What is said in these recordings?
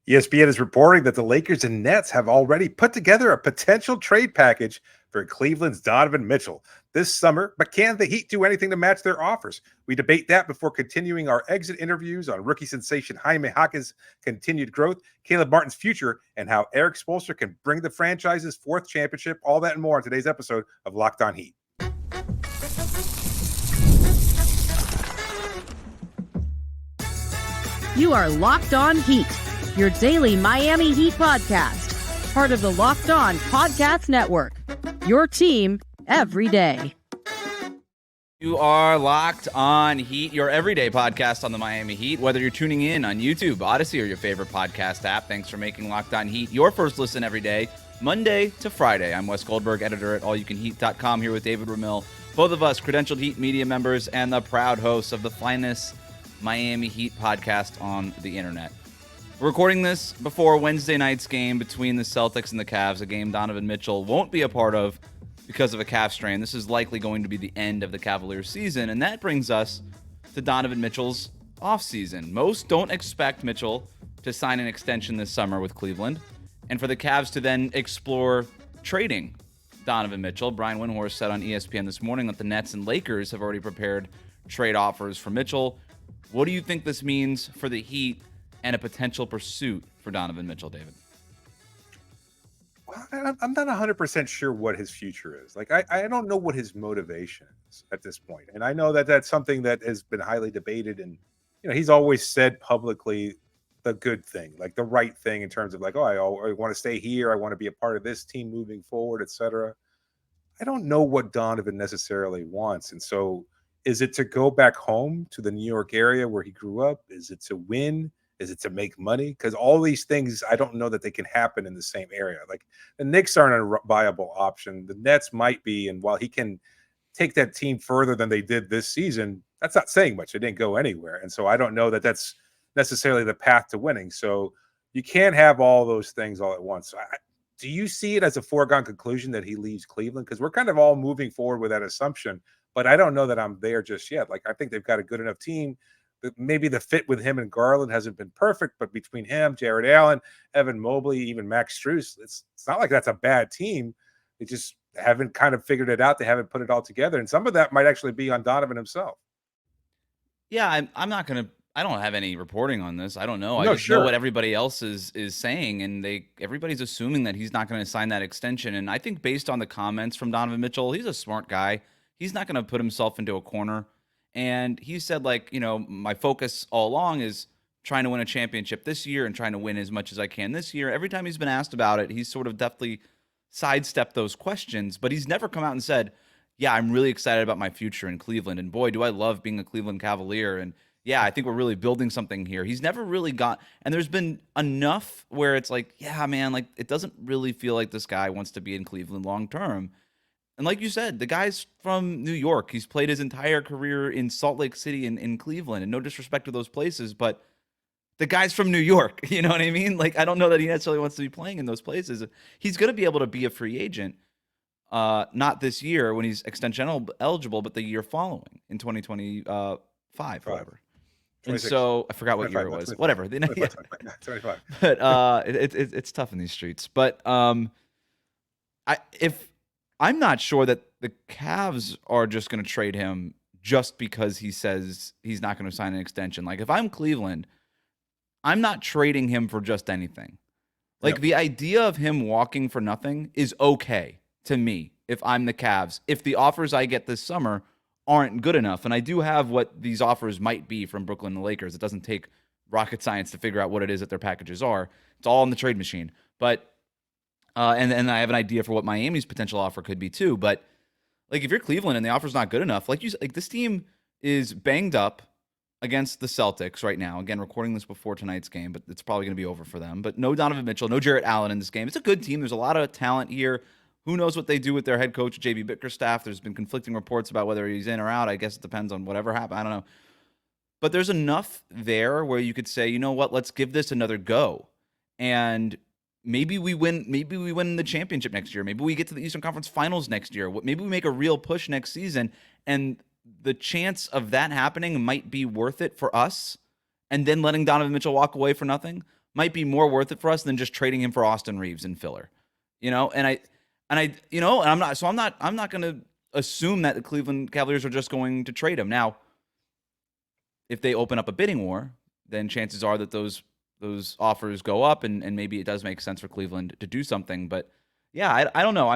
ESPN is reporting that the Lakers and Nets have already put together a potential trade package for Cleveland's Donovan Mitchell this summer, but can the Heat do anything to match their offers? We debate that before continuing our exit interviews on rookie sensation Jaime Jaquez's continued growth, Caleb Martin's future, and how Erik Spoelstra can bring the franchise's fourth championship. All that and more in today's episode of Locked On Heat. You are Locked On Heat, your daily Miami Heat podcast, part of the Locked On Podcast Network, your team every day. You are Locked On Heat, your everyday podcast on the Miami Heat. Whether you're tuning in on YouTube, Odyssey, or your favorite podcast app, thanks for making Locked On Heat your first listen every day, Monday to Friday. I'm Wes Goldberg, editor at allyoucanheat.com, here with David Ramil, both of us credentialed Heat media members and the proud hosts of the finest Miami Heat podcast on the internet. We're recording this before Wednesday night's game between the Celtics and the Cavs, a game Donovan Mitchell won't be a part of because of a calf strain. This is likely going to be the end of the Cavaliers season, and that brings us to Donovan Mitchell's offseason. Most don't expect Mitchell to sign an extension this summer with Cleveland, and for the Cavs to then explore trading Donovan Mitchell. Brian Windhorst said on ESPN this morning that the Nets and Lakers have already prepared trade offers for Mitchell. What do you think this means for the Heat and a potential pursuit for Donovan Mitchell, David? Well, I'm not 100% sure what his future is. Like, I don't know what his motivation is at this point. And I know that that's something that has been highly debated. And, you know, he's always said publicly the good thing, like the right thing in terms of like, I want to stay here. I want to be a part of this team moving forward, etc. I don't know what Donovan necessarily wants. And so, is it to go back home to the New York area where he grew up? Is it to win? Is it to make money? Because all these things, I don't know that they can happen in the same area. Like the Knicks aren't a viable option. The Nets might be. And while he can take that team further than they did this season, that's not saying much. It didn't go anywhere. And so I don't know that that's necessarily the path to winning. So you can't have all those things all at once. Do you see it as a foregone conclusion that he leaves Cleveland? Because we're kind of all moving forward with that assumption. But I don't know that I'm there just yet. Like, I think they've got a good enough team. Maybe the fit with him and Garland hasn't been perfect, but between him, Jared Allen, Evan Mobley, even Max Strus, it's not like that's a bad team. They just haven't kind of figured it out. They haven't put it all together. And some of that might actually be on Donovan himself. Yeah, I'm not going to – I don't have any reporting on this. I don't know. I just know what everybody else is saying, and everybody's assuming that he's not going to sign that extension. And I think based on the comments from Donovan Mitchell, he's a smart guy. He's not going to put himself into a corner. And he said, like, you know, my focus all along is trying to win a championship this year and trying to win as much as I can this year. Every time he's been asked about it, he's sort of definitely sidestepped those questions. But he's never come out and said, yeah, I'm really excited about my future in Cleveland. And boy, do I love being a Cleveland Cavalier. And yeah, I think we're really building something here. He's never really got, and there's been enough where it's like, yeah, man, like it doesn't really feel like this guy wants to be in Cleveland long term. And like you said, the guy's from New York. He's played his entire career in Salt Lake City and in Cleveland. And no disrespect to those places, but the guy's from New York. You know what I mean? Like, I don't know that he necessarily wants to be playing in those places. He's going to be able to be a free agent, not this year when he's extension eligible, but the year following in 2025, whatever. And so I forgot what year it was. 25. Whatever. 25. But it's tough in these streets. But I'm not sure that the Cavs are just going to trade him just because he says he's not going to sign an extension. Like, if I'm Cleveland, I'm not trading him for just anything. Like, the idea of him walking for nothing is okay to me if I'm the Cavs, if the offers I get this summer aren't good enough. And I do have what these offers might be from Brooklyn and the Lakers. It doesn't take rocket science to figure out what it is that their packages are. It's all in the trade machine. But and I have an idea for what Miami's potential offer could be too. But like, if you're Cleveland and the offer's not good enough, like this team is banged up against the Celtics right now. Again, recording this before tonight's game, but it's probably going to be over for them. But no Donovan Mitchell, no Jarrett Allen in this game. It's a good team. There's a lot of talent here. Who knows what they do with their head coach, J.B. Bickerstaff. There's been conflicting reports about whether he's in or out. I guess it depends on whatever happens. I don't know. But there's enough there where you could say, you know what, let's give this another go. And maybe we win the championship next year. Maybe we get to the Eastern Conference Finals next year. Maybe we make a real push next season. And the chance of that happening might be worth it for us. And then letting Donovan Mitchell walk away for nothing. might be more worth it for us than just trading him for Austin Reeves and filler. And I'm not going to assume that the Cleveland Cavaliers are just going to trade him. Now, if they open up a bidding war, then chances are that those offers go up, and maybe it does make sense for Cleveland to do something. But yeah, I don't know.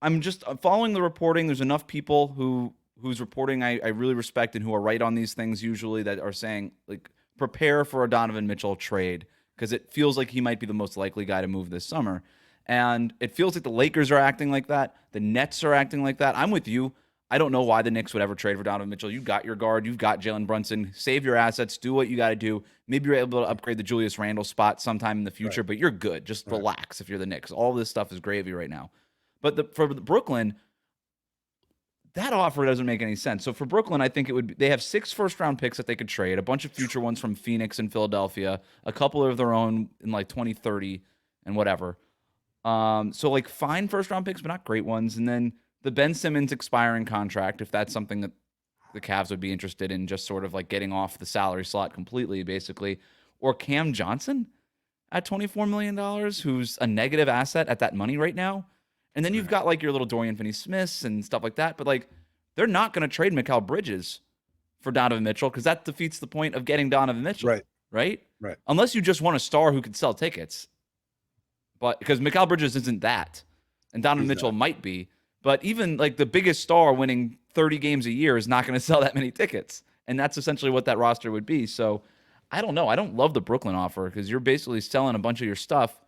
I'm just following the reporting. There's enough people whose reporting I really respect and who are right on these things usually, that are saying, like, prepare for a Donovan Mitchell trade, because it feels like he might be the most likely guy to move this summer. And it feels like the Lakers are acting like that. The Nets are acting like that. I'm with you. I don't know why the Knicks would ever trade for Donovan Mitchell. You've got your guard. You've got Jalen Brunson. Save your assets. Do what you got to do. Maybe you're able to upgrade the Julius Randle spot sometime in the future, but you're good. Just relax if you're the Knicks. All this stuff is gravy right now. But for Brooklyn, that offer doesn't make any sense. So for Brooklyn, I think it would be, they have 6 first-round picks that they could trade, a bunch of future ones from Phoenix and Philadelphia, a couple of their own in like 2030 and whatever. So like fine first-round picks, but not great ones. And then the Ben Simmons expiring contract, if that's something that the Cavs would be interested in, just sort of like getting off the salary slot completely, basically. Or Cam Johnson at $24 million, who's a negative asset at that money right now. And then you've got like your little Dorian Finney-Smiths and stuff like that. But like, they're not going to trade Mikal Bridges for Donovan Mitchell, because that defeats the point of getting Donovan Mitchell. Right. Unless you just want a star who can sell tickets. But because Mikal Bridges isn't that, and Donovan Mitchell might be. But even like the biggest star winning 30 games a year is not going to sell that many tickets. And that's essentially what that roster would be. So I don't know. I don't love the Brooklyn offer, because you're basically selling a bunch of your stuff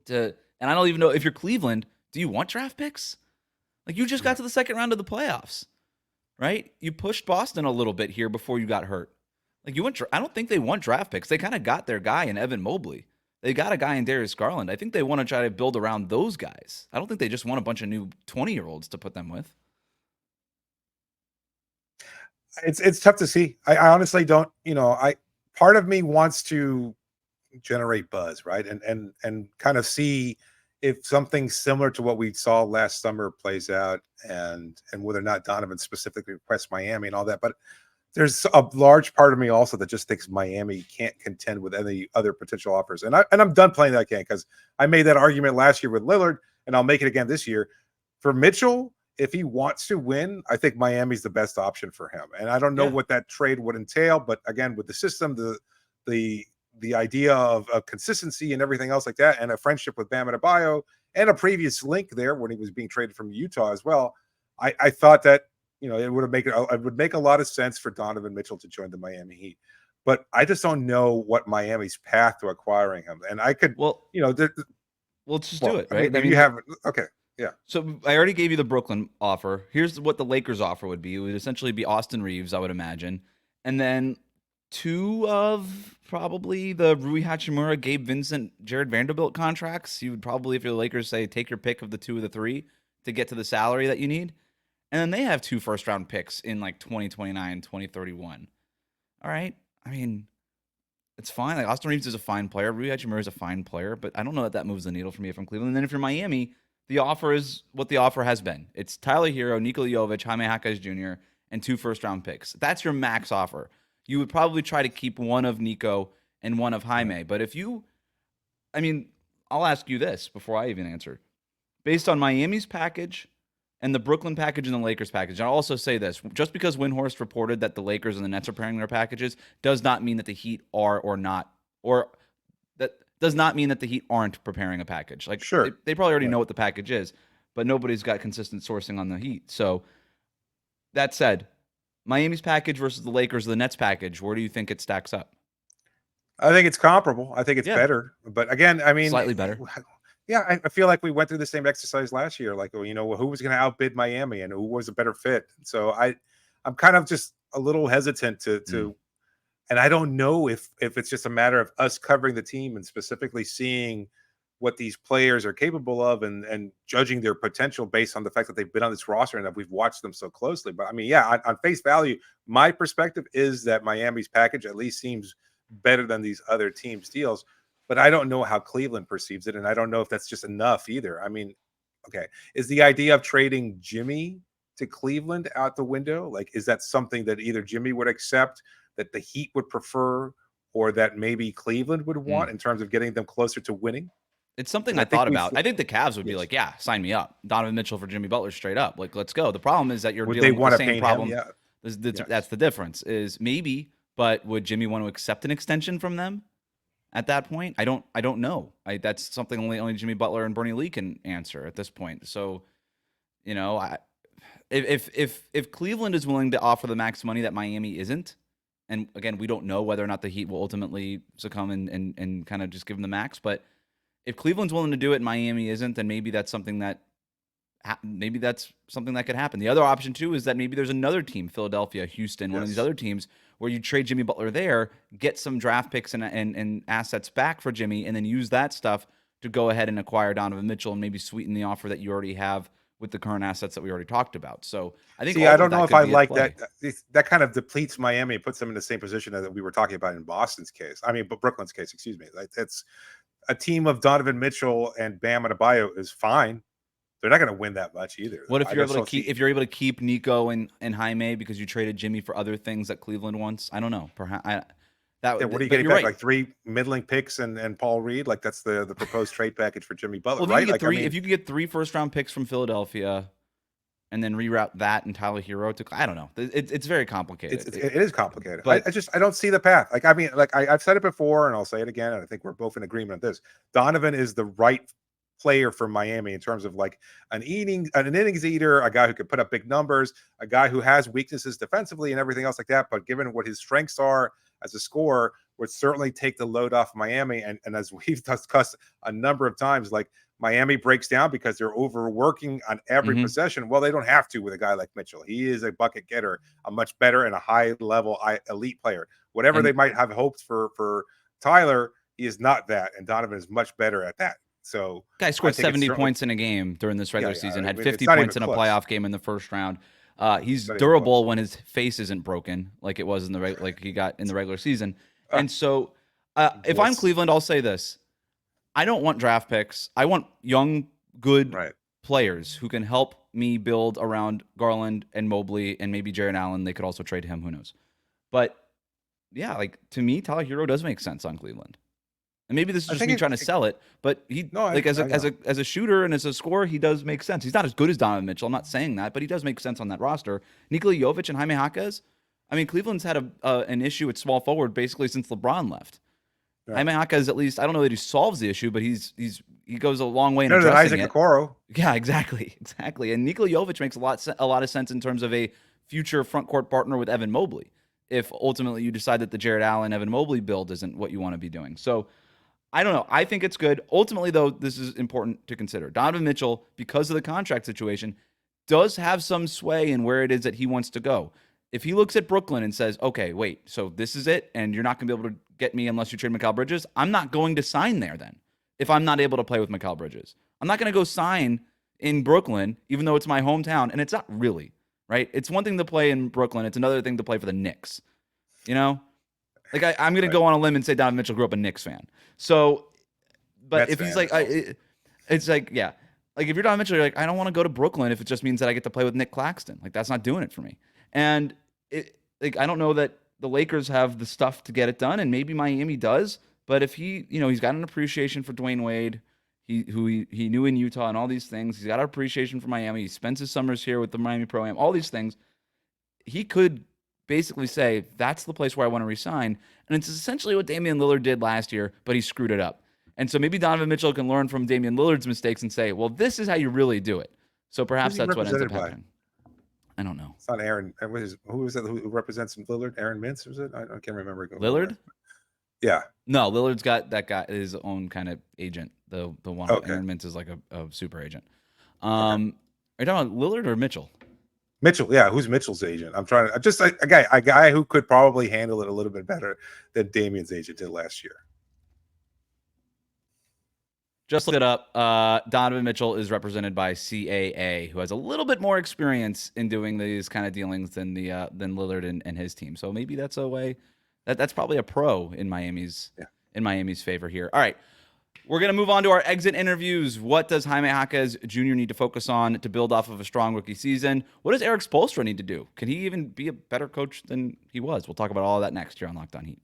to, and I don't even know if you're Cleveland, do you want draft picks? Like, you just got to the second round of the playoffs, right? You pushed Boston a little bit here before you got hurt. Like, I don't think they want draft picks. They kind of got their guy in Evan Mobley. They got a guy in Darius Garland. I think they want to try to build around those guys. I don't think they just want a bunch of new 20-year-olds to put them with. It's tough to see. I honestly don't, part of me wants to generate buzz, right? And kind of see if something similar to what we saw last summer plays out, and whether or not Donovan specifically requests Miami and all that. But there's a large part of me also that just thinks Miami can't contend with any other potential offers. And I'm done playing that game, because I made that argument last year with Lillard, and I'll make it again this year. For Mitchell, if he wants to win, I think Miami's the best option for him. And I don't know what that trade would entail, but again, with the system, the idea of consistency and everything else like that, and a friendship with Bam Adebayo, and a previous link there when he was being traded from Utah as well, I thought that it would make a lot of sense for Donovan Mitchell to join the Miami Heat. But I just don't know what Miami's path to acquiring him. And I could, let's just do it, right? I mean, you have okay. Yeah. So I already gave you the Brooklyn offer. Here's what the Lakers offer would be. It would essentially be Austin Reeves, I would imagine. And then 2 of probably the Rui Hachimura, Gabe Vincent, Jared Vanderbilt contracts. You would probably, if you're the Lakers, say take your pick of the 2 of the 3 to get to the salary that you need. And then they have 2 first-round picks in like 2029, 2031. All right. I mean, it's fine. Like, Austin Reeves is a fine player. Rui Hachimura is a fine player. But I don't know that moves the needle for me if I'm Cleveland. And then if you're Miami, the offer is what the offer has been. It's Tyler Hero, Nikola Jovic, Jaime Jaquez Jr., and 2 first-round picks. That's your max offer. You would probably try to keep one of Nico and one of Jaime. But I'll ask you this before I even answer. Based on Miami's package and the Brooklyn package and the Lakers package, and I'll also say this, just because Windhorst reported that the Lakers and the Nets are pairing their packages does not mean that the Heat are or not, or that does not mean that the Heat aren't preparing a package. Like, sure, they probably already know what the package is, but nobody's got consistent sourcing on the Heat. So that said, Miami's package versus the Lakers, the Nets package, where do you think it stacks up? I think it's comparable. I think it's better. But again, I mean, slightly better. Yeah, I feel like we went through the same exercise last year. Like, who was going to outbid Miami and who was a better fit. So I'm kind of just a little hesitant to and I don't know if it's just a matter of us covering the team and specifically seeing what these players are capable of and judging their potential based on the fact that they've been on this roster and that we've watched them so closely. But I mean, on face value, my perspective is that Miami's package at least seems better than these other teams' deals. But I don't know how Cleveland perceives it, and I don't know if that's just enough either. I mean, okay, is the idea of trading Jimmy to Cleveland out the window? Like, is that something that either Jimmy would accept, that the Heat would prefer, or that maybe Cleveland would want in terms of getting them closer to winning? It's something I thought about. I think the Cavs would be like, yeah, sign me up. Donovan Mitchell for Jimmy Butler straight up. Like, let's go. The problem is that you're dealing with the same problem. Yeah. That's the difference is maybe, but would Jimmy want to accept an extension from them at that point? I don't know. That's something only Jimmy Butler and Bernie Lee can answer at this point. So, if Cleveland is willing to offer the max money that Miami isn't, and again, we don't know whether or not the Heat will ultimately succumb and kind of just give them the max, but if Cleveland's willing to do it and Miami isn't, then maybe that's something that could happen. The other option too is that maybe there's another team, Philadelphia, Houston, one of these other teams, where you trade Jimmy Butler there, get some draft picks and assets back for Jimmy, and then use that stuff to go ahead and acquire Donovan Mitchell and maybe sweeten the offer that you already have with the current assets that we already talked about. So I think I don't know if I like that. That kind of depletes Miami and puts them in the same position that we were talking about in Boston's case. I mean, but Brooklyn's case, excuse me. Like, it's a team of Donovan Mitchell and Bam Adebayo is fine. They're not going to win that much either. What if you're able to keep Nico and Jaime because you traded Jimmy for other things that Cleveland wants? I don't know. Perhaps what are you getting back? Right. Like 3 middling picks and Paul Reed? Like that's the proposed trade package for Jimmy Butler, right? If you could get 3 first-round picks from Philadelphia and then reroute that and Tyler Hero to, I don't know. It's very complicated. It is complicated. But I don't see the path. Like, I mean, like I've said it before and I'll say it again, and I think we're both in agreement on this. Donovan is the right player for Miami in terms of like an innings eater, a guy who could put up big numbers, a guy who has weaknesses defensively and everything else like that. But given what his strengths are as a scorer, would certainly take the load off Miami. And as we've discussed a number of times, like Miami breaks down because they're overworking on every possession. Well, they don't have to with a guy like Mitchell. He is a bucket getter, a much better and a high level elite player. Whatever they might have hoped for Tyler, he is not that. And Donovan is much better at that. So guy scored 70 points in a game during this regular season, had 50 points in a playoff game in the first round. He's durable when his face isn't broken, like it was in like he got in the regular season. And so, if I'm Cleveland, I'll say this: I don't want draft picks. I want young, good players who can help me build around Garland and Mobley and maybe Jared Allen. They could also trade him. Who knows? But yeah, like to me, Tyler Hero does make sense on Cleveland. And maybe this is just me trying to sell it, but as a shooter and as a scorer, he does make sense. He's not as good as Donovan Mitchell. I'm not saying that, but he does make sense on that roster. Nikola Jovic and Jaime Jaquez. I mean, Cleveland's had an issue at small forward basically since LeBron left. Right. Jaime Jaquez, at least, I don't know that he solves the issue, but he goes a long way in addressing it. Okoro. Yeah, exactly. And Nikola Jovic makes a lot of sense in terms of a future front court partner with Evan Mobley. If ultimately you decide that the Jared Allen Evan Mobley build isn't what you want to be doing, so. I don't know. I think it's good. Ultimately, though, this is important to consider. Donovan Mitchell, because of the contract situation, does have some sway in where it is that he wants to go. If he looks at Brooklyn and says, okay, wait, so this is it, and you're not going to be able to get me unless you trade Mikal Bridges, I'm not going to sign there then if I'm not able to play with Mikal Bridges. I'm not going to go sign in Brooklyn, even though it's my hometown, and it's not really, right? It's one thing to play in Brooklyn. It's another thing to play for the Knicks, you know? Like, I'm going to go on a limb and say Donovan Mitchell grew up a Knicks fan. So, but if he's like, it's like, yeah. Like, if you're Donovan Mitchell, you're like, I don't want to go to Brooklyn if it just means that I get to play with Nick Claxton. Like, that's not doing it for me. And, I don't know that the Lakers have the stuff to get it done, and maybe Miami does. But if he's got an appreciation for Dwayne Wade, who he knew in Utah and all these things. He's got an appreciation for Miami. He spends his summers here with the Miami Pro-Am, all these things. He could basically say, that's the place where I want to resign. And it's essentially what Damian Lillard did last year, but he screwed it up. And so maybe Donovan Mitchell can learn from Damian Lillard's mistakes and say, well, this is how you really do it. So perhaps that's what ends up happening. I don't know. It's not Aaron. Who was that who represents Lillard? Aaron Mintz, was it? I can't remember. Lillard? Yeah. No, Lillard's got that guy, his own kind of agent. The one. Okay. Aaron Mintz is like a super agent. Are you talking about Lillard or Mitchell? Mitchell, yeah. Who's Mitchell's agent? I'm trying to just a guy who could probably handle it a little bit better than Damian's agent did last year. Just look it up. Donovan Mitchell is represented by CAA, who has a little bit more experience in doing these kind of dealings than Lillard and his team. So maybe that's a way that's probably a pro in Miami's favor here. All right. We're going to move on to our exit interviews. What does Jaime Jaquez Jr. need to focus on to build off of a strong rookie season? What does Erik Spoelstra need to do? Can he even be a better coach than he was? We'll talk about all of that next here on Locked On Heat.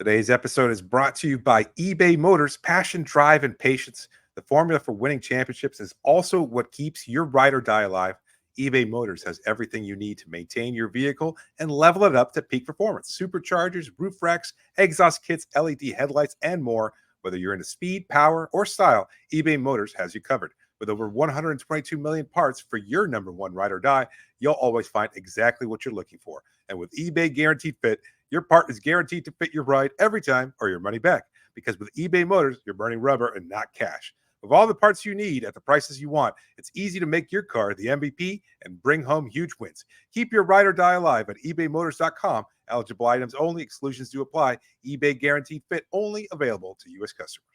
Today's episode is brought to you by eBay Motors. Passion, drive, and patience. The formula for winning championships is also what keeps your ride or die alive. eBay Motors has everything you need to maintain your vehicle and level it up to peak performance. Superchargers, roof racks, exhaust kits, LED headlights, and more. Whether you're into speed, power, or style, eBay Motors has you covered. With over 122 million parts for your number one ride or die, you'll always find exactly what you're looking for. And with eBay Guaranteed Fit, your part is guaranteed to fit your ride every time or your money back. Because with eBay Motors, you're burning rubber and not cash. With all the parts you need at the prices you want, it's easy to make your car the MVP and bring home huge wins. Keep your ride or die alive at ebaymotors.com. Eligible items only. Exclusions do apply. eBay Guaranteed Fit only available to U.S. customers.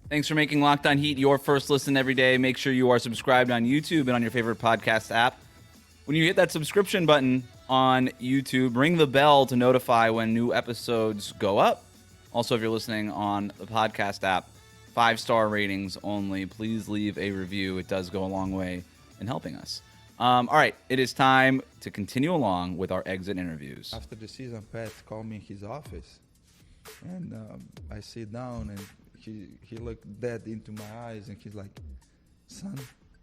Thanks for making Locked On Heat your first listen every day. Make sure you are subscribed on YouTube and on your favorite podcast app. When you hit that subscription button on YouTube, ring the bell to notify when new episodes go up. Also, if you're listening on the podcast app, 5-star ratings only. Please leave a review. It does go a long way in helping us. All right, it is time to continue along with our exit interviews. After the season, Pat called me in his office, and I sit down, and he looked dead into my eyes, and he's like, "Son,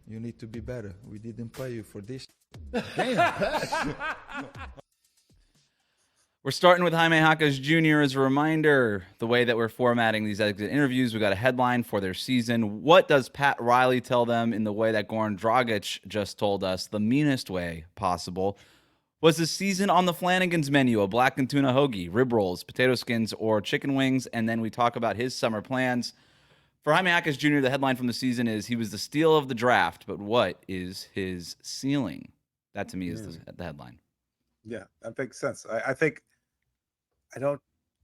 you need to be better. We didn't pay you for this." Damn. We're starting with Jaime Jaquez Jr. as a reminder, the way that we're formatting these exit interviews, we got a headline for their season. What does Pat Riley tell them in the way that Goran Dragic just told us, the meanest way possible? Was the season on the Flanagan's menu, a black and tuna hoagie, rib rolls, potato skins, or chicken wings? And then we talk about his summer plans. For Jaime Jaquez Jr., the headline from the season is, he was the steal of the draft, but what is his ceiling? That, to me, is the headline. Yeah, that makes sense.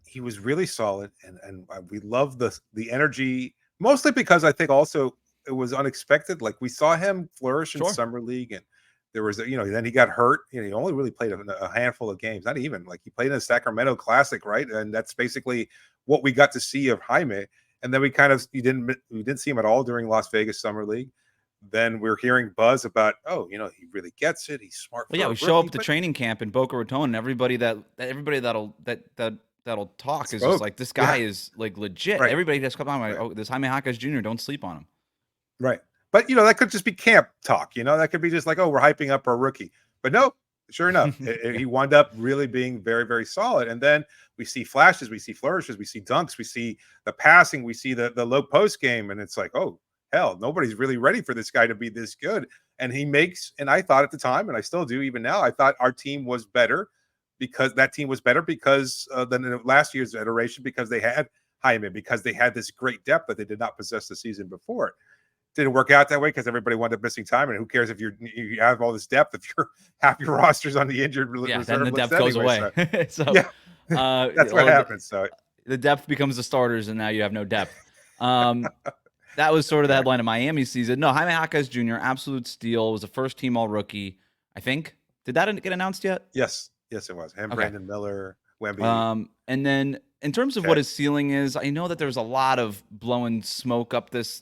He was really solid, and we love the energy, mostly because I think also it was unexpected. Like, we saw him flourish in summer league, and there was, then he got hurt. He only really played a handful of games, not even. Like, he played in the Sacramento Classic, right? And that's basically what we got to see of Jaime. And then we didn't see him at all during Las Vegas Summer League. Then we're hearing buzz about, he really gets it. He's smart. Well, yeah, we show up to training camp in Boca Raton, and everybody that'll talk is just like, this guy is like legit. Right. Everybody just come on, like, this Jaime Jaquez Jr., don't sleep on him. Right. But that could just be camp talk. That could be just like, we're hyping up our rookie. But no, sure enough, he wound up really being very, very solid. And then we see flashes, we see flourishes, we see dunks, we see the passing, we see the low post game, and it's like, oh, hell, nobody's really ready for this guy to be this good. And and I thought at the time, and I still do even now, I thought our team was better because than last year's iteration, because they had Jaime, because they had this great depth that they did not possess the season before. Didn't work out that way because everybody wound up missing time, and who cares if you have all this depth if half your roster's on the injured reserve then the list depth goes away. That's what happens. So the depth becomes the starters, and now you have no depth. That was sort of the headline of Miami's season. No, Jaime Jaquez Jr., absolute steal. Was a first-team All-Rookie, I think. Did that get announced yet? Yes, it was. Him, okay. Brandon Miller, Wemby. And then in terms of what his ceiling is, I know that there's a lot of blowing smoke up this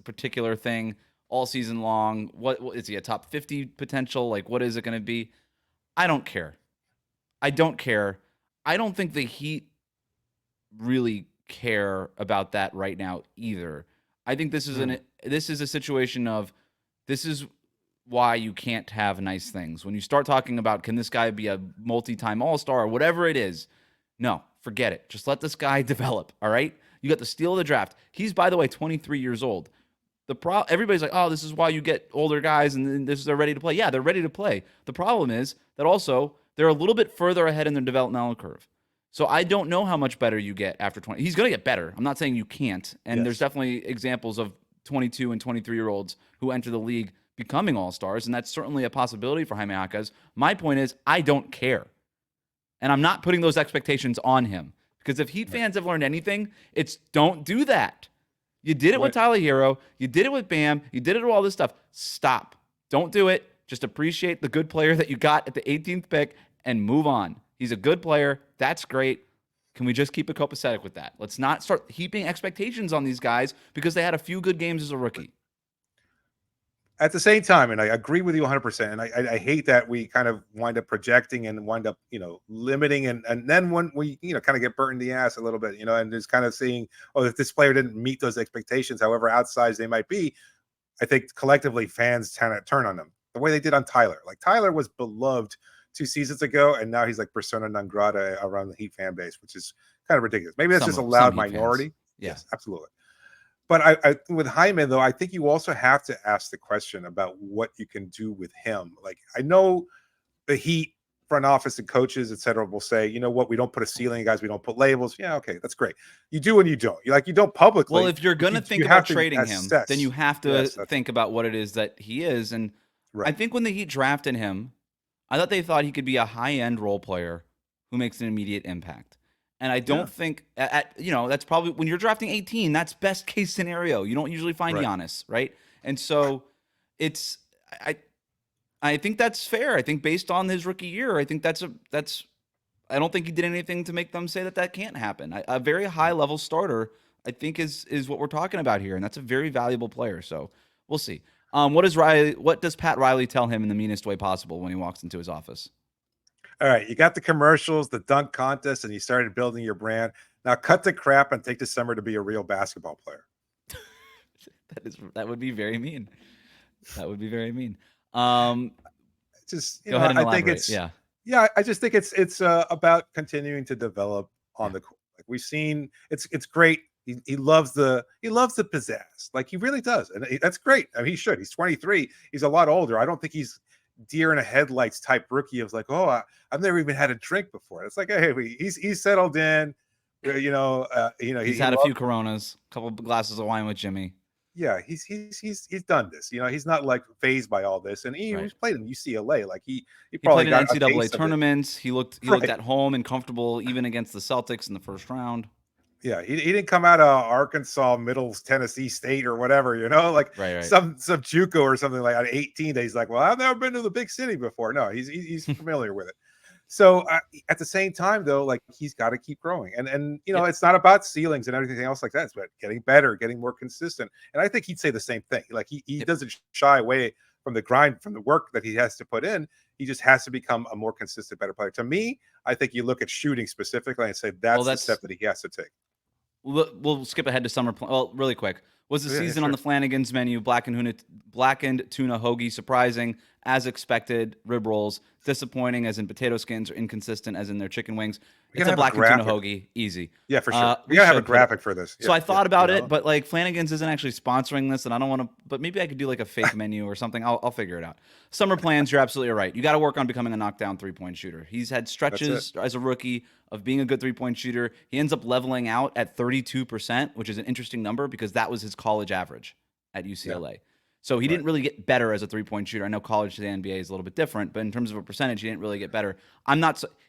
particular thing all season long. What is he, a top 50 potential? Like, what is it going to be? I don't care. I don't think the Heat really care about that right now either. I think this is a situation of, this is why you can't have nice things. When you start talking about, can this guy be a multi-time All-Star or whatever it is, no, forget it. Just let this guy develop, all right? You got the steal of the draft. He's, by the way, 23 years old. Everybody's like, oh, this is why you get older guys and they're ready to play. Yeah, they're ready to play. The problem is that also they're a little bit further ahead in their developmental curve. So I don't know how much better you get after 20. He's going to get better. I'm not saying you can't. And there's definitely examples of 22 and 23-year-olds who enter the league becoming all-stars, and that's certainly a possibility for Jaime Jaquez. My point is, I don't care. And I'm not putting those expectations on him. Because if Heat fans have learned anything, it's don't do that. You did it with Tyler Hero. You did it with Bam. You did it with all this stuff. Stop. Don't do it. Just appreciate the good player that you got at the 18th pick and move on. He's a good player. That's great. Can we just keep it copacetic with that? Let's not start heaping expectations on these guys because they had a few good games as a rookie. At the same time, and I agree with you 100%, and I hate that we kind of wind up projecting and wind up, limiting, and then when we, kind of get burnt in the ass a little bit, and just kind of seeing, oh, if this player didn't meet those expectations, however outsized they might be, I think collectively fans kind of turn on them the way they did on Tyler. Like Tyler was beloved 2 seasons ago, and now he's like persona non grata around the Heat fan base, which is kind of ridiculous. Maybe that's just a loud minority. Yeah. Yes, absolutely. But I with Jaime, though, I think you also have to ask the question about what you can do with him. Like, I know the Heat front office and coaches, et cetera, will say, you know what, we don't put a ceiling, guys. We don't put labels. Yeah, okay, that's great. You do and you don't. You don't publicly. Well, if you're going to think about trading him, then you have to think about what it is that he is. And I think when the Heat drafted him, I thought he could be a high-end role player who makes an immediate impact. And I don't think that's probably when you're drafting 18, that's best case scenario. You don't usually find Giannis, right? And so I think that's fair. I think based on his rookie year, I think that's I don't think he did anything to make them say that can't happen. A very high level starter, I think is what we're talking about here, and that's a very valuable player. So we'll see. What does Pat Riley tell him in the meanest way possible when he walks into his office? All right, you got the commercials, the dunk contest, and you started building your brand. Now cut the crap and take the summer to be a real basketball player. That would be very mean. That would be very mean. Just go ahead and elaborate. I think it's I just think it's about continuing to develop on the court. Like we've seen, it's great. He loves the pizzazz, like he really does, and that's great. I mean, he should. He's 23. He's a lot older. I don't think he's deer in a headlights type rookie of like, oh, I've never even had a drink before. It's like, hey, he's settled in. He's had a few Coronas, a couple of glasses of wine with Jimmy. Yeah, he's done this. He's not like phased by all this, and he's played in UCLA. Like he probably played in NCAA tournaments. He looked at home and comfortable even against the Celtics in the first round. Yeah, he didn't come out of Arkansas, Middle Tennessee State or whatever, some JUCO or something like at 18. He's like, well, I've never been to the big city before. No, he's familiar with it. So at the same time, though, like he's got to keep growing, and it's not about ceilings and everything else like that. It's about getting better, getting more consistent. And I think he'd say the same thing. Like he doesn't shy away from the grind, from the work that he has to put in. He just has to become a more consistent, better player. To me, I think you look at shooting specifically and say that's the step that he has to take. We'll skip ahead to summer. Well, really quick. Was the season on the Flanagan's menu blackened tuna hoagie surprising, as expected? Rib rolls disappointing, as in potato skins, or inconsistent, as in their chicken wings? It's a blackened tuna hoagie, easy. Yeah, for sure. We gotta have a graphic for this. So I thought about it, but like Flanagan's isn't actually sponsoring this, and I don't want to. But maybe I could do like a fake menu or something. I'll figure it out. Summer plans. You're absolutely right. You got to work on becoming a knockdown 3-point shooter. He's had stretches as a rookie of being a good 3-point shooter. He ends up leveling out at 32%, which is an interesting number because that was his college average at UCLA. Yeah. So he didn't really get better as a 3-point shooter. I know college to the NBA is a little bit different, but in terms of a percentage, he didn't really get better.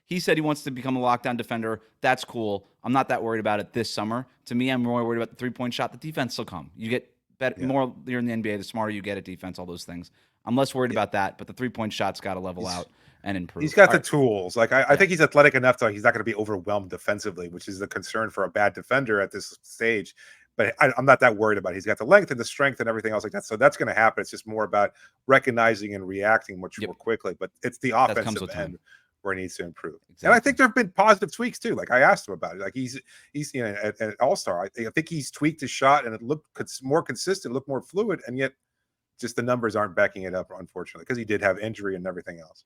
He said he wants to become a lockdown defender. That's cool. I'm not that worried about it this summer. To me, I'm more worried about the 3-point shot. The defense will come. You get better, more you're in the NBA, the smarter you get at defense, all those things. I'm less worried about that, but the 3-point shot's got to level out and improve. He's got the tools. Like I think he's athletic enough so he's not going to be overwhelmed defensively, which is the concern for a bad defender at this stage. But I'm not that worried about it. He's got the length and the strength and everything else like that. So that's going to happen. It's just more about recognizing and reacting much more quickly. But it's the offensive end where he needs to improve. Exactly. And I think there have been positive tweaks too. Like I asked him about it. Like he's at All-Star. I think he's tweaked his shot and it looked more consistent, looked more fluid, and yet just the numbers aren't backing it up, unfortunately, because he did have injury and everything else.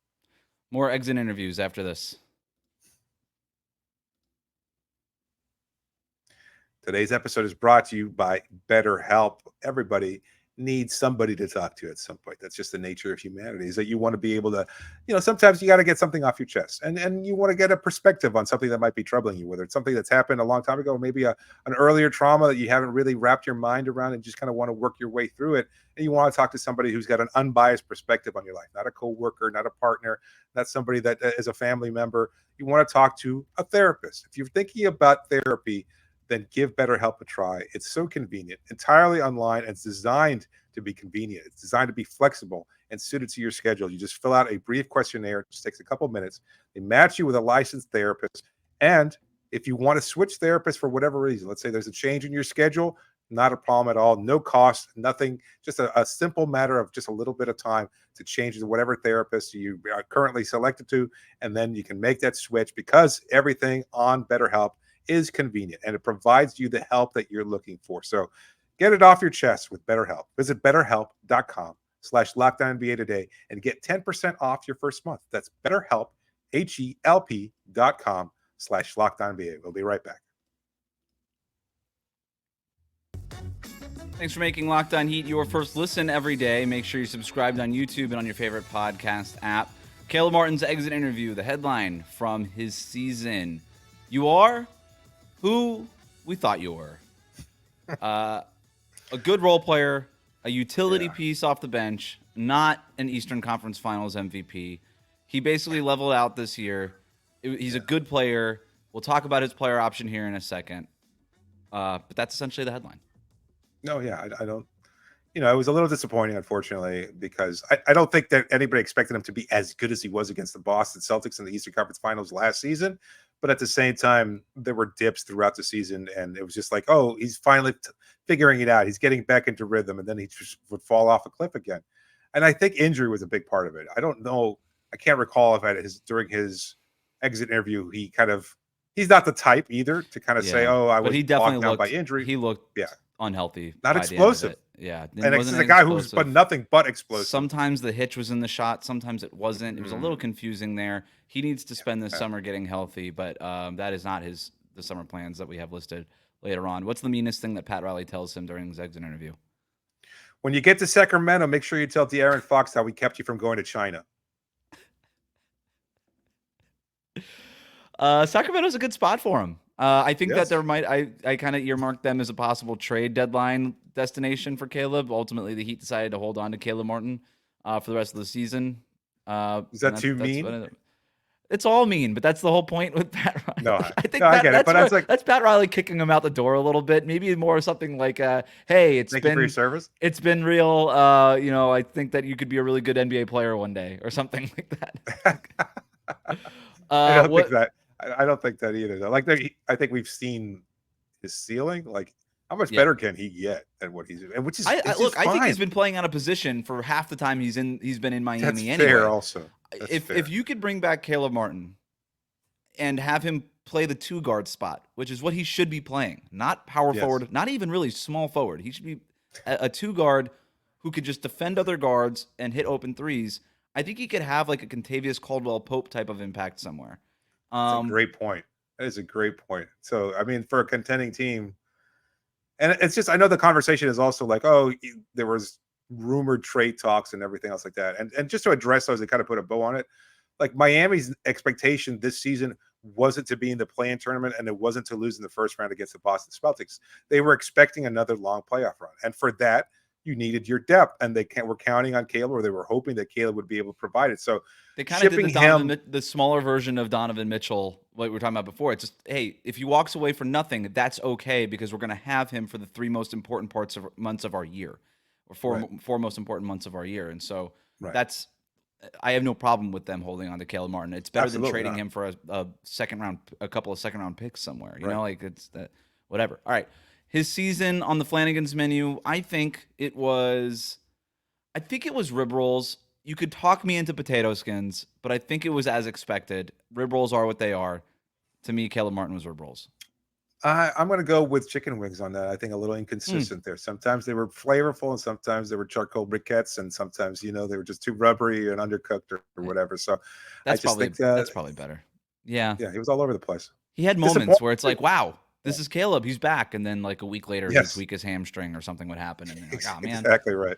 More exit interviews after this. Today's episode is brought to you by BetterHelp. Everybody needs somebody to talk to at some point. That's just the nature of humanity, is that you want to be able to, sometimes you got to get something off your chest and you want to get a perspective on something that might be troubling you, whether it's something that's happened a long time ago, maybe an earlier trauma that you haven't really wrapped your mind around and just kind of want to work your way through it. And you want to talk to somebody who's got an unbiased perspective on your life, not a coworker, not a partner, not somebody that is a family member. You want to talk to a therapist. If you're thinking about therapy, then give BetterHelp a try. It's so convenient, entirely online, and it's designed to be convenient. It's designed to be flexible and suited to your schedule. You just fill out a brief questionnaire. It just takes a couple minutes. They match you with a licensed therapist. And if you want to switch therapists for whatever reason, let's say there's a change in your schedule, Not a problem at all. No cost, nothing. Just a simple matter of just a little bit of time to change to whatever therapist you are currently selected to, and then you can make that switch because everything on BetterHelp is convenient and it provides you the help that you're looking for. So get it off your chest with BetterHelp. Visit BetterHelp.com/LockedOnNBA today and get 10% off your first month. That's BetterHelp, HELP.com/LockedOnNBA. We'll be right back. Thanks for making Locked On Heat your first listen every day. Make sure you're subscribed on YouTube and on your favorite podcast app. Caleb Martin's exit interview, the headline from his season. You are who we thought you were. A good role player, a utility piece off the bench, not an Eastern Conference Finals MVP. He basically leveled out this year. He's a good player. We'll talk about his player option here in a second. But that's essentially the headline. No, yeah, I don't. It was a little disappointing, unfortunately, because I don't think that anybody expected him to be as good as he was against the Boston Celtics in the Eastern Conference Finals last season. But at the same time, there were dips throughout the season, and it was just like, oh, he's finally figuring it out. He's getting back into rhythm, and then he just would fall off a cliff again. And I think injury was a big part of it. I don't know. I can't recall if during his exit interview, he's not the type either to kind of say, oh, I was locked down by injury. He looked unhealthy. Not explosive. Yeah. And it's a guy who's but nothing but explosive. Sometimes the hitch was in the shot. Sometimes it wasn't. It was a little confusing there. He needs to spend this summer getting healthy, but that is not the summer plans that we have listed later on. What's the meanest thing that Pat Riley tells him during his exit interview? When you get to Sacramento, make sure you tell De'Aaron Fox how we kept you from going to China. Sacramento's a good spot for him. I think that there might. I kind of earmarked them as a possible trade deadline destination for Caleb. Ultimately, the Heat decided to hold on to Caleb Martin for the rest of the season. Is that too mean? It's all mean, but that's the whole point with Pat Riley. No, I get it. But that's Pat Riley kicking him out the door a little bit. Maybe more something like, "Hey, thank you for your service. It's been real. I think that you could be a really good NBA player one day, or something like that." I don't think that. I don't think that either. Though. I think we've seen his ceiling. Like, how much better can he get at what he's doing? Which is, I think he's been playing out of position for half the time he's been in Miami. That's anyway. Fair also. If you could bring back Caleb Martin and have him play the 2-guard spot, which is what he should be playing, not power forward, not even really small forward. He should be a 2-guard who could just defend other guards and hit open threes. I think he could have like a Contavious Caldwell-Pope type of impact somewhere. That's a great point. That is a great point. So, I mean, for a contending team, and it's just, I know the conversation is also like, oh, there was rumored trade talks and everything else like that. And just to address those and kind of put a bow on it, like Miami's expectation this season wasn't to be in the play-in tournament, and it wasn't to lose in the first round against the Boston Celtics. They were expecting another long playoff run. And for that, you needed your depth, and they were counting on Caleb, or they were hoping that Caleb would be able to provide it. So they kind of did the smaller version of Donovan Mitchell, what we were talking about before. It's just, hey, if he walks away for nothing, that's okay, because we're going to have him for the 3 most important months of our year, or four most important months of our year. And so I have no problem with them holding on to Caleb Martin. It's better than trading him for a couple of second round picks somewhere. You know, like it's that whatever. All right. His season on the Flanagan's menu, I think it was rib rolls. You could talk me into potato skins, but I think it was as expected. Rib rolls are what they are. To me, Caleb Martin was rib rolls. I'm going to go with chicken wings on that. I think a little inconsistent there. Sometimes they were flavorful, and sometimes they were charcoal briquettes, and sometimes, they were just too rubbery and undercooked or whatever. So that's probably better. Yeah. Yeah, he was all over the place. He had moments where it's like, wow, this is Caleb. He's back. And then like a week later, he'd tweak his hamstring or something would happen. And you're like, oh, man. Exactly right.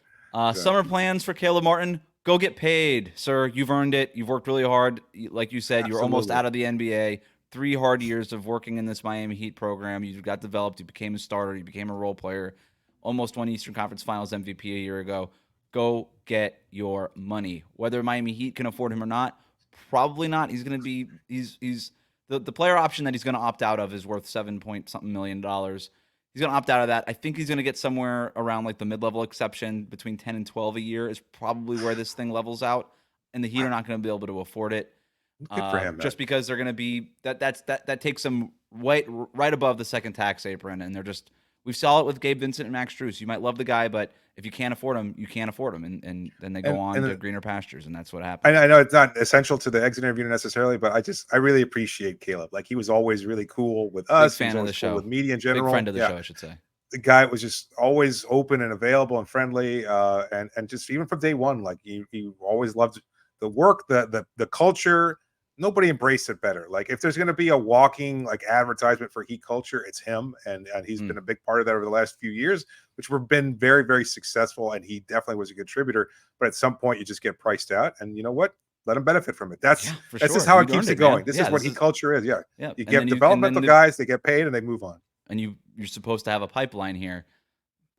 Summer plans for Caleb Martin. Go get paid, sir. You've earned it. You've worked really hard. Like you said, you're almost out of the NBA. 3 hard years of working in this Miami Heat program. You got developed. You became a starter. You became a role player. Almost won Eastern Conference Finals MVP a year ago. Go get your money. Whether Miami Heat can afford him or not, probably not. He's going to be the player option that he's going to opt out of is worth $7-point-something million. He's going to opt out of that. I think he's going to get somewhere around like the mid-level exception between 10 and 12 a year is probably where this thing levels out. And the Heat are not going to be able to afford it. Good for him, just because they're going to be that takes them right above the second tax apron, and they're just We saw it with Gabe Vincent and Max Strus. You might love the guy, but if you can't afford him, you can't afford him, and then they go on to greener pastures, and that's what happens. I know it's not essential to the exit interview necessarily, but I really appreciate Caleb. Like, he was always really cool with us. Big fan of the show. With media in general. Big friend of the show, I should say. The guy was just always open and available and friendly, and just even from day one, like he always loved the work, the culture. Nobody embraced it better. Like, if there's going to be a walking like advertisement for Heat culture, it's him, and he's been a big part of that over the last few years, which have been very, very successful. And he definitely was a contributor. But at some point, you just get priced out, and you know what? Let him benefit from it. That's just how it keeps it going. This is what Heat culture is. Yeah. You get developmental guys, they get paid, and they move on. And you're supposed to have a pipeline here.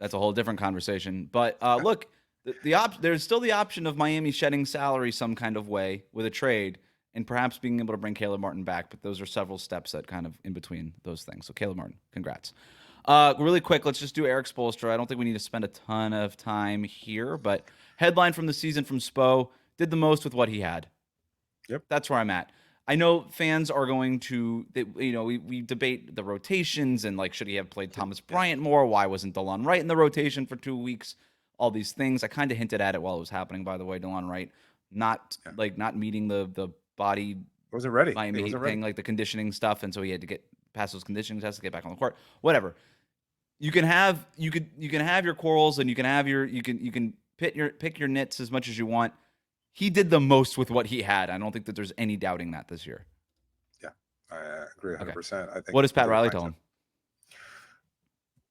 That's a whole different conversation. But look, there's still the option of Miami shedding salary some kind of way with a trade and perhaps being able to bring Caleb Martin back. But those are several steps that kind of in between those things. So Caleb Martin, congrats. Really quick, let's just do Erik Spoelstra. I don't think we need to spend a ton of time here, but headline from the season from Spo, did the most with what he had. Yep. That's where I'm at. I know fans are going to, we debate the rotations and, like, should he have played Thomas Bryant more? Why wasn't DeLon Wright in the rotation for 2 weeks? All these things. I kind of hinted at it while it was happening, by the way. DeLon Wright not meeting the body. Wasn't ready. Miami Heat thing, like the conditioning stuff, and so he had to get past those conditioning tests to get back on the court. Whatever. You can have your quarrels, and you can pick your nits as much as you want. He did the most with what he had. I don't think that there's any doubting that this year. Yeah, I agree 100%. I think. What does Pat Riley tell him?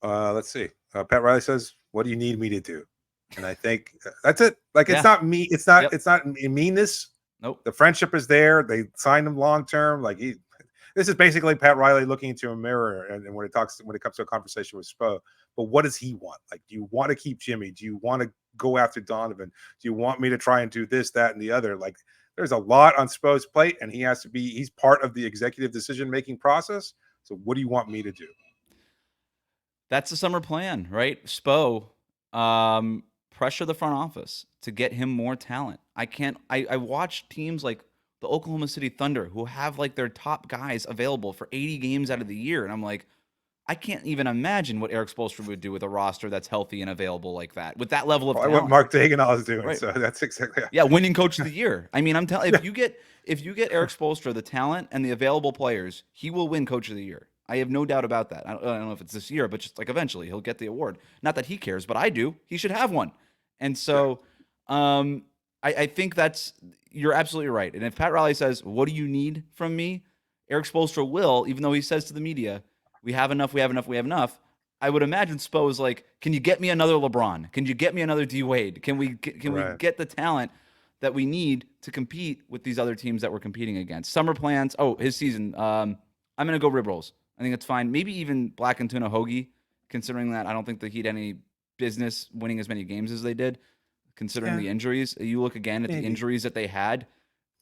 Let's see. Pat Riley says, "What do you need me to do?" And I think that's it. Like, it's not me. It's not meanness. Nope. The friendship is there. They signed him long term. Like, this is basically Pat Riley looking into a mirror, and when it comes to a conversation with Spo. But what does he want? Like, do you want to keep Jimmy? Do you want to go after Donovan? Do you want me to try and do this, that, and the other? Like, there's a lot on Spo's plate, and he's part of the executive decision-making process. So what do you want me to do? That's the summer plan, right? Spo, pressure the front office to get him more talent. I watch teams like the Oklahoma City Thunder who have like their top guys available for 80 games out of the year. And I'm like, I can't even imagine what Erik Spoelstra would do with a roster that's healthy and available like that, with that level of talent. What Mark Daigneault is doing, right. So that's exactly. Yeah, winning coach of the year. I mean, I'm telling if you get Erik Spoelstra the talent and the available players, he will win coach of the year. I have no doubt about that. I don't know if it's this year, but just like eventually he'll get the award. Not that he cares, but I do. He should have one. And so I think you're absolutely right. And if Pat Riley says, "What do you need from me?" Erik Spoelstra will, even though he says to the media, we have enough. I would imagine Spo is like, can you get me another LeBron? Can you get me another D Wade? Can we get the talent that we need to compete with these other teams that we're competing against? Summer plans. Oh, his season. I'm going to go rib rolls. I think it's fine. Maybe even black and tuna hoagie, considering that I don't think the Heat had any business winning as many games as they did, considering the injuries. You look again at the injuries that they had.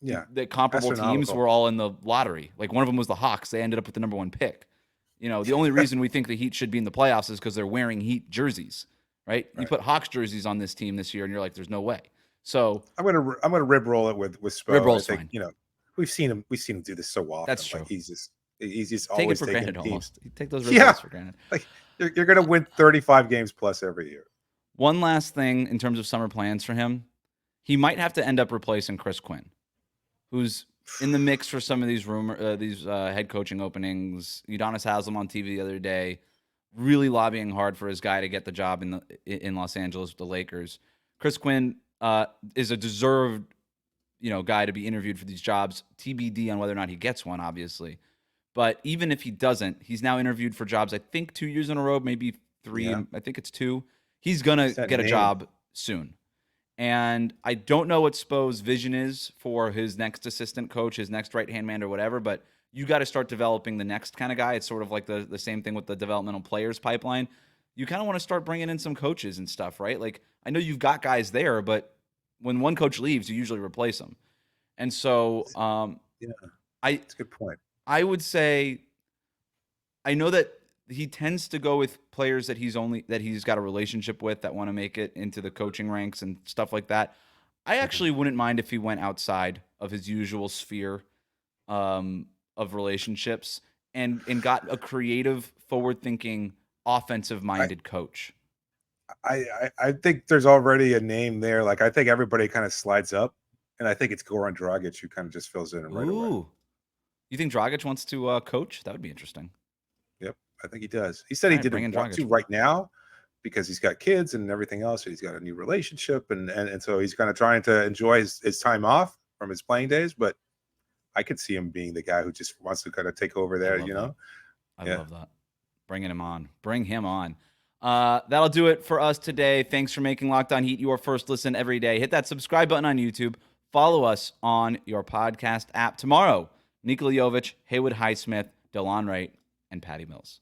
Yeah. The comparable teams were all in the lottery. Like, one of them was the Hawks. They ended up with the number 1 pick. The only reason we think the Heat should be in the playoffs is because they're wearing Heat jerseys, right? You put Hawks jerseys on this team this year, and you're like, there's no way. So I'm gonna rib roll it with Spo. Rib roll's I think, fine. We've seen him do this so often. That's true. Like, he's just take always it for granted teams. almost. You take those rib rolls for granted. Like, you're gonna win 35 games plus every year. One last thing in terms of summer plans for him, he might have to end up replacing Chris Quinn, who's in the mix for some of these head coaching openings. Udonis Haslem on TV the other day, really lobbying hard for his guy to get the job in Los Angeles with the Lakers. Chris Quinn is a deserved guy to be interviewed for these jobs. TBD on whether or not he gets one, obviously. But even if he doesn't, he's now interviewed for jobs, I think 2 years in a row, maybe 3. Yeah. I think it's 2. He's going to get a job soon. And I don't know what Spo's vision is for his next assistant coach, his next right-hand man or whatever, but you got to start developing the next kind of guy. It's sort of like the same thing with the developmental players pipeline. You kind of want to start bringing in some coaches and stuff, right? Like, I know you've got guys there, but when one coach leaves, you usually replace them. And so that's a good point. I would say I know that he tends to go with players that he's got a relationship with that want to make it into the coaching ranks and stuff like that. I actually wouldn't mind if he went outside of his usual sphere of relationships and got a creative, forward-thinking offensive-minded coach. I think there's already a name there. Like, I think everybody kind of slides up, and I think it's Goran Dragic who kind of just fills in right away. You think Dragic wants to coach? That would be interesting. Yep, I think he does. He said he didn't want to right now because he's got kids and everything else. He's got a new relationship, and so he's kind of trying to enjoy his time off from his playing days. But I could see him being the guy who just wants to kind of take over there, you know? I love that. Bring him on. That'll do it for us today. Thanks for making Locked On Heat your first listen every day. Hit that subscribe button on YouTube. Follow us on your podcast app. Tomorrow, Nikola Jovic, Haywood Highsmith, Delon Wright, and Patty Mills.